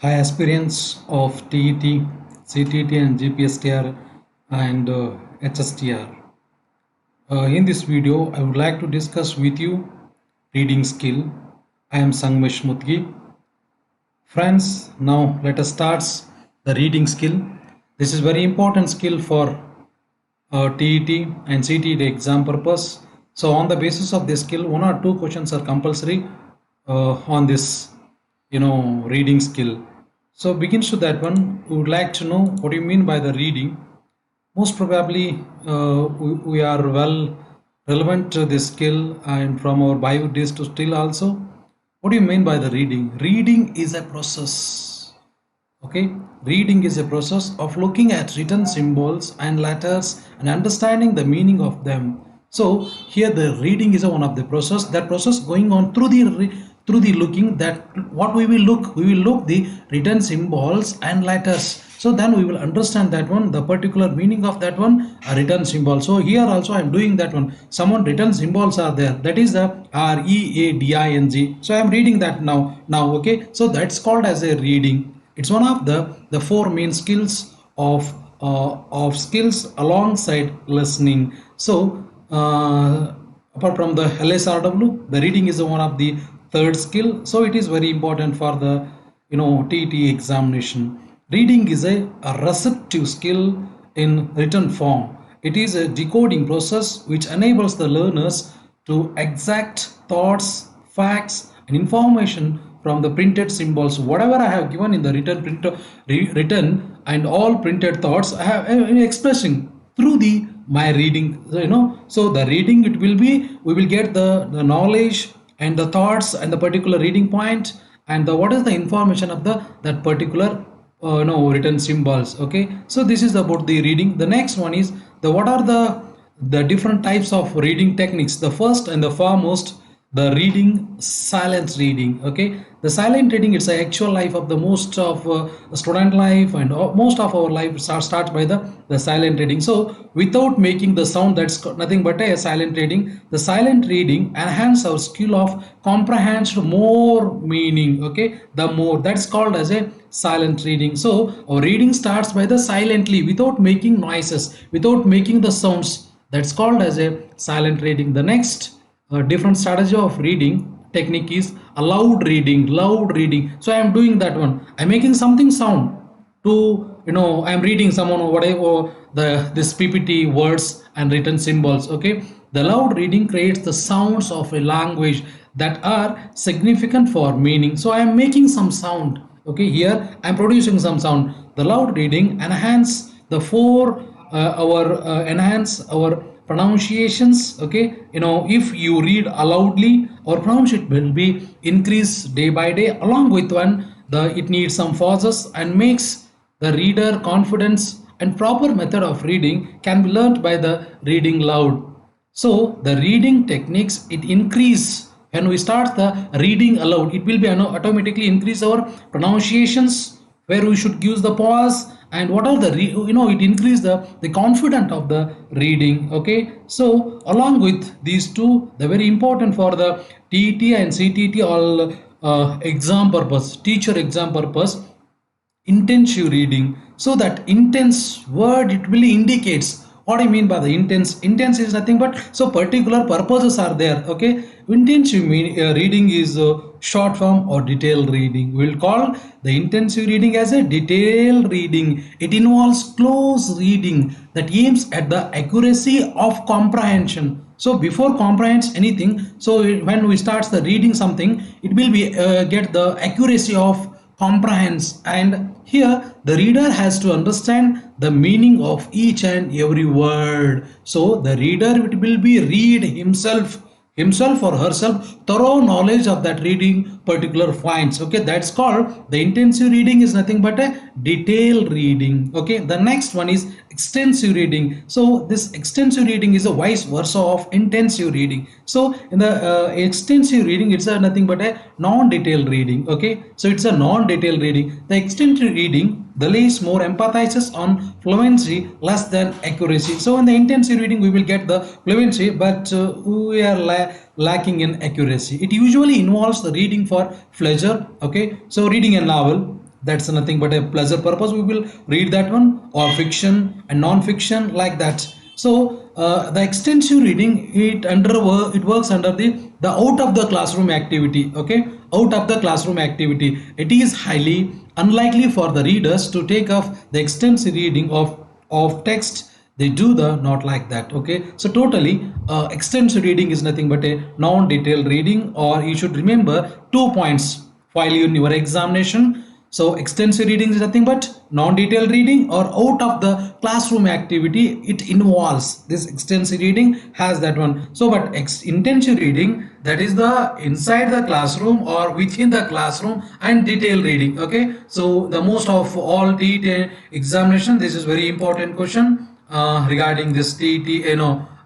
Hi aspirants of TET, CTET and GPSTR and HSTR. In this video, I would like to discuss with you reading skill. I am Sangmesh Mutgi. Friends, now let us start the reading skill. This is very important skill for TET and CTET exam purpose. So on the basis of this skill, one or two questions are compulsory on this, reading skill. So begins to that one, we would like to know what you mean by the reading. Most probably, we are well relevant to this skill and from our bio days to still also. What do you mean by the reading? Reading is a process. Okay, reading is a process of looking at written symbols and letters and understanding the meaning of them. So here the reading is one of the process. That process going on through the looking. That what we will look the written symbols and letters. So then we will understand that one, the particular meaning of that one, a written symbol. So here also I am doing that one. Someone written symbols are there. That is the READING. So I am reading that now. Okay. So that's called as a reading. It's one of the four main skills of skills alongside listening. So apart from the LSRW, the reading is one of the third skill. So it is very important for the TET examination. Reading is a receptive skill in written form. It is a decoding process which enables the learners to exact thoughts, facts, and information from the printed symbols. Whatever I have given in the written and all printed thoughts, I am expressing through the my reading. So the reading, it will be, we will get the knowledge and the thoughts and the particular reading point and the what is the information of the that particular written symbols. Okay, so this is about the reading. The next one is the what are the different types of reading techniques. The first and the foremost, the reading, silent reading. Okay, the silent reading, it's the actual life of the most of student life and most of our life starts by the silent reading. So without making the sound, that's nothing but a silent reading. The silent reading enhance our skill of comprehension more meaning. Okay, the more, that's called as a silent reading. So our reading starts by the silently, without making noises, without making the sounds. That's called as a silent reading. The next different strategy of reading technique is a loud reading. So I am doing that one, I'm making something sound to, I'm reading someone whatever this PPT words and written symbols. Okay, the loud reading creates the sounds of a language that are significant for meaning. So I am making some sound. Okay, here I am producing some sound. The loud reading enhance the four enhance our pronunciations. Okay, if you read aloudly, or pronunciation will be increased day by day. Along with one, the it needs some pauses and makes the reader confidence, and proper method of reading can be learned by the reading loud. So the reading techniques, it increase when we start the reading aloud, it will be automatically increase our pronunciations, where we should use the pause, and what are the it increase the confidence of the reading. Okay, so along with these two, the very important for the TET and CTET all exam purpose, teacher exam purpose, intensive reading. So that intense word, it really indicates what I mean by the intense is nothing but, so particular purposes are there. Okay, intensive reading is short form or detailed reading. We'll call the intensive reading as a detailed reading. It involves close reading that aims at the accuracy of comprehension. So before comprehends anything, so when we start the reading something, it will be get the accuracy of comprehends. And here the reader has to understand the meaning of each and every word. So the reader, it will be read himself or herself thorough knowledge of that reading particular points. Okay, that's called the intensive reading is nothing but a detailed reading. Okay, the next one is extensive reading. So this extensive reading is a vice versa of intensive reading. So in the extensive reading, it's nothing but a non-detailed reading. Okay, so it's a non-detailed reading. The extensive reading, the lays more empathizes on fluency less than accuracy. So in the intensive reading, we will get the fluency, but we are lacking in accuracy. It usually involves the reading for pleasure. Okay, so reading a novel, that's nothing but a pleasure purpose. We will read that one, or fiction and non-fiction, like that. So the extensive reading, it works under the out of the classroom activity. Okay, out of the classroom activity, it is highly unlikely for the readers to take off the extensive reading of text. They do the not like that. Okay, so totally extensive reading is nothing but a non-detailed reading, or you should remember 2 points while in your examination. So extensive reading is nothing but non-detailed reading or out of the classroom activity. It involves this extensive reading has that one. So but intensive reading, that is the inside the classroom or within the classroom, and detailed reading. Okay, so the most of all TET examination, this is very important question regarding this TET,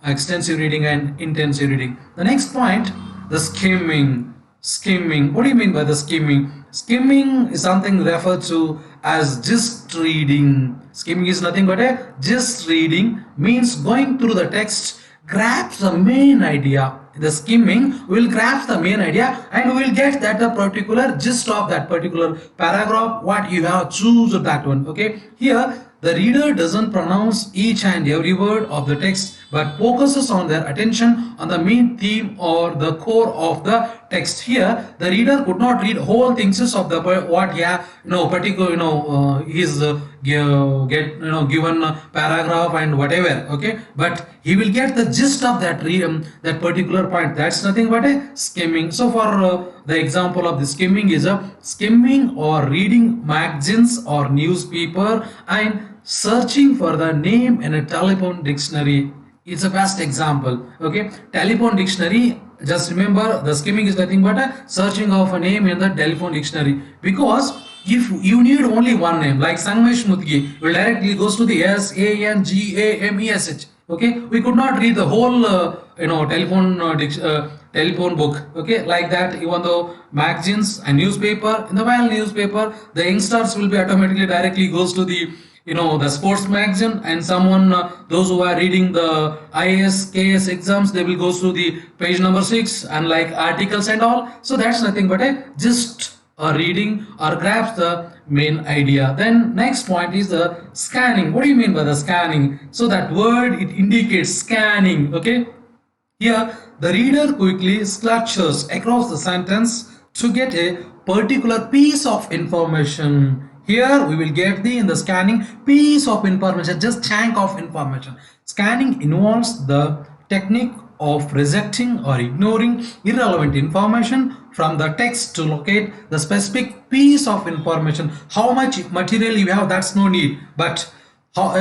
extensive reading and intensive reading. The next point, the skimming. Skimming. What do you mean by the skimming? Skimming is something referred to as just reading. Skimming is nothing but a just reading, means going through the text, grabs the main idea. The skimming will grasp the main idea and we will get that the particular gist of that particular paragraph, what you have choose that one. Okay, here the reader doesn't pronounce each and every word of the text, but focuses on their attention on the main theme or the core of the text. Here the reader could not read whole things of the what particular is get given paragraph and whatever. Okay, but he will get the gist of that that particular point. That's nothing but a skimming. So for the example of the skimming is a skimming or reading magazines or newspaper and searching for the name in a telephone dictionary. It's a best example. Okay, telephone dictionary, just remember the skimming is nothing but a searching of a name in the telephone dictionary, because if you need only one name like Sangesh Mutgi, will directly goes to the SANGAMESH. Okay, we could not read the whole telephone book. Okay, like that. Even though magazines and newspaper, in the while newspaper, the youngsters will be automatically directly goes to the the sports magazine, and someone those who are reading the IAS KS exams, they will go through the page number 6 and like articles and all. So that's nothing but a just reading or grabs the main idea. Then next point is the scanning. What do you mean by the scanning? So that word, it indicates scanning. Okay, here the reader quickly slashes across the sentence to get a particular piece of information. Here we will get the in the scanning piece of information, just chunk of information. Scanning involves the technique of rejecting or ignoring irrelevant information from the text to locate the specific piece of information. How much material you have, that's no need, but how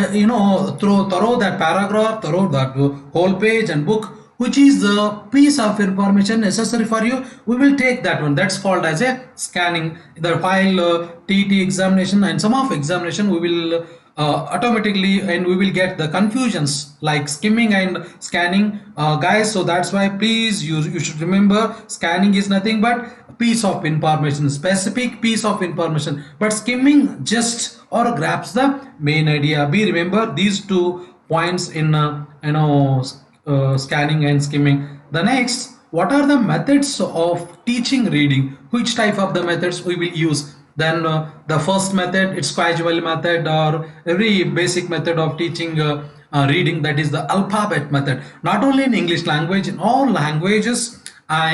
through that paragraph, through that whole page and book, which is the piece of information necessary for you, we will take that one. That's called as a scanning. The file TT examination and some of examination, we will automatically, and we will get the confusions like skimming and scanning, guys. So that's why please you should remember, scanning is nothing but piece of information, specific piece of information, but skimming just or grabs the main idea. Be remember these 2 points in scanning and skimming. The next, what are the methods of teaching reading? Which type of the methods we will use? Then the first method, it's casual method, or every basic method of teaching reading, that is the alphabet method. Not only in English language, in all languages,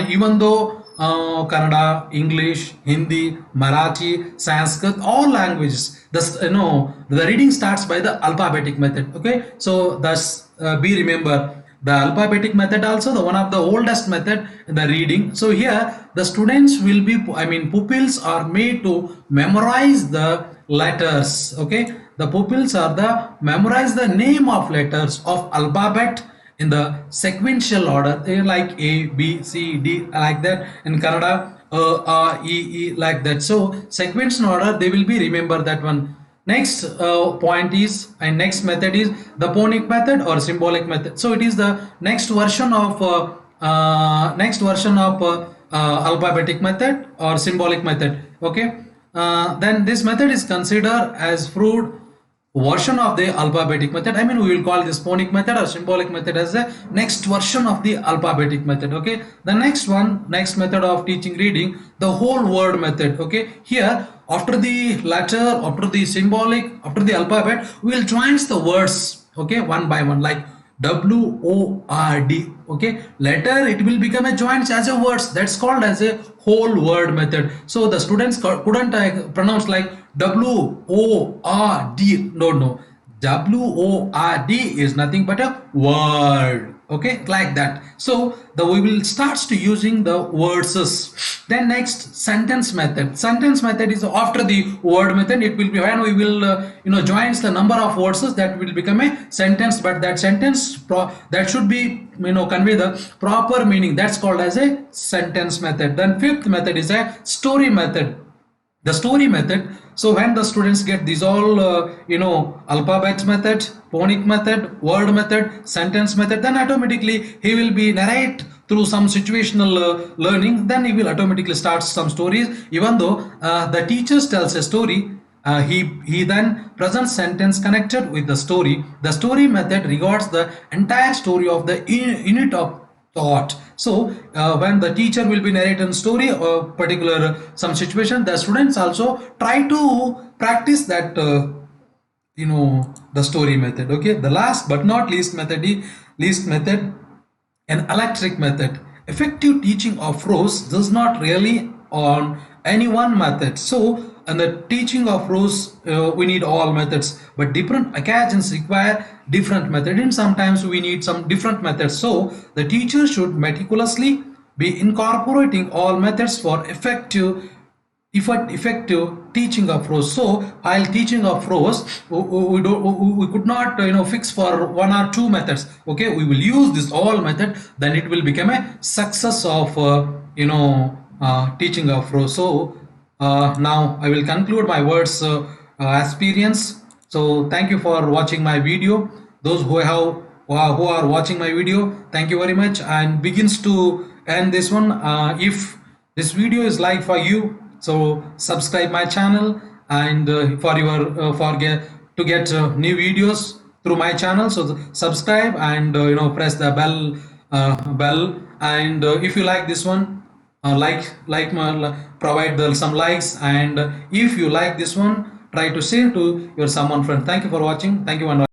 even though Kannada, English, Hindi, Marathi, Sanskrit, all languages, the reading starts by the alphabetic method. Okay, so thus be remember the alphabetic method, also the one of the oldest method in the reading. So here the students will be, pupils are made to memorize the letters. Okay, the pupils are the memorize the name of letters of alphabet in the sequential order. They like A, B, C, D, like that. In Kannada, E, like that. So sequential order, they will be remember that one. Next point is, and next method is the phonic method or symbolic method. So it is the next version of alphabetic method or symbolic method. Okay, then this method is considered as proved version of the alphabetic method. We will call this phonic method or symbolic method as the next version of the alphabetic method. Okay, the next method of teaching reading, the whole word method. Okay, here after the letter, after the symbolic, after the alphabet, we will join the words, okay, one by one, like WORD. Okay, later it will become a joint as a words, that's called as a whole word method. So the students couldn't pronounce like WORD. No, WORD is nothing but a word. Okay, like that. So we will start to using the words. Then next, sentence method. Sentence method is after the word method. It will be when we will joins the number of words, that will become a sentence. But that sentence that should be convey the proper meaning. That's called as a sentence method. Then fifth method is a story method. The story method. So when the students get these all alphabet method, phonic method, word method, sentence method, then automatically he will be narrate through some situational learning. Then he will automatically start some stories. Even though the teachers tells a story, he then presents sentence connected with the story. The story method regards the entire story of the unit of thought. So when the teacher will be narrating a story or particular some situation, the students also try to practice that the story method. Okay, the last but not least method, an electric method. Effective teaching of prose does not rely on any one method. So, in the teaching of prose, we need all methods, but different occasions require different methods. And sometimes we need some different methods. So, the teacher should meticulously be incorporating all methods for effective teaching of prose. So while teaching of prose, we could not fix for one or two methods. Okay, we will use this all method, then it will become a success of teaching of prose. So now I will conclude my words experience. So thank you for watching my video. Those who are watching my video, thank you very much, and begins to end this one. If this video is like for you, so subscribe my channel, and for your to get new videos through my channel. So subscribe and press the bell, and if you like this one, provide some likes, and if you like this one, try to share to your someone friend. Thank you for watching. Thank you, and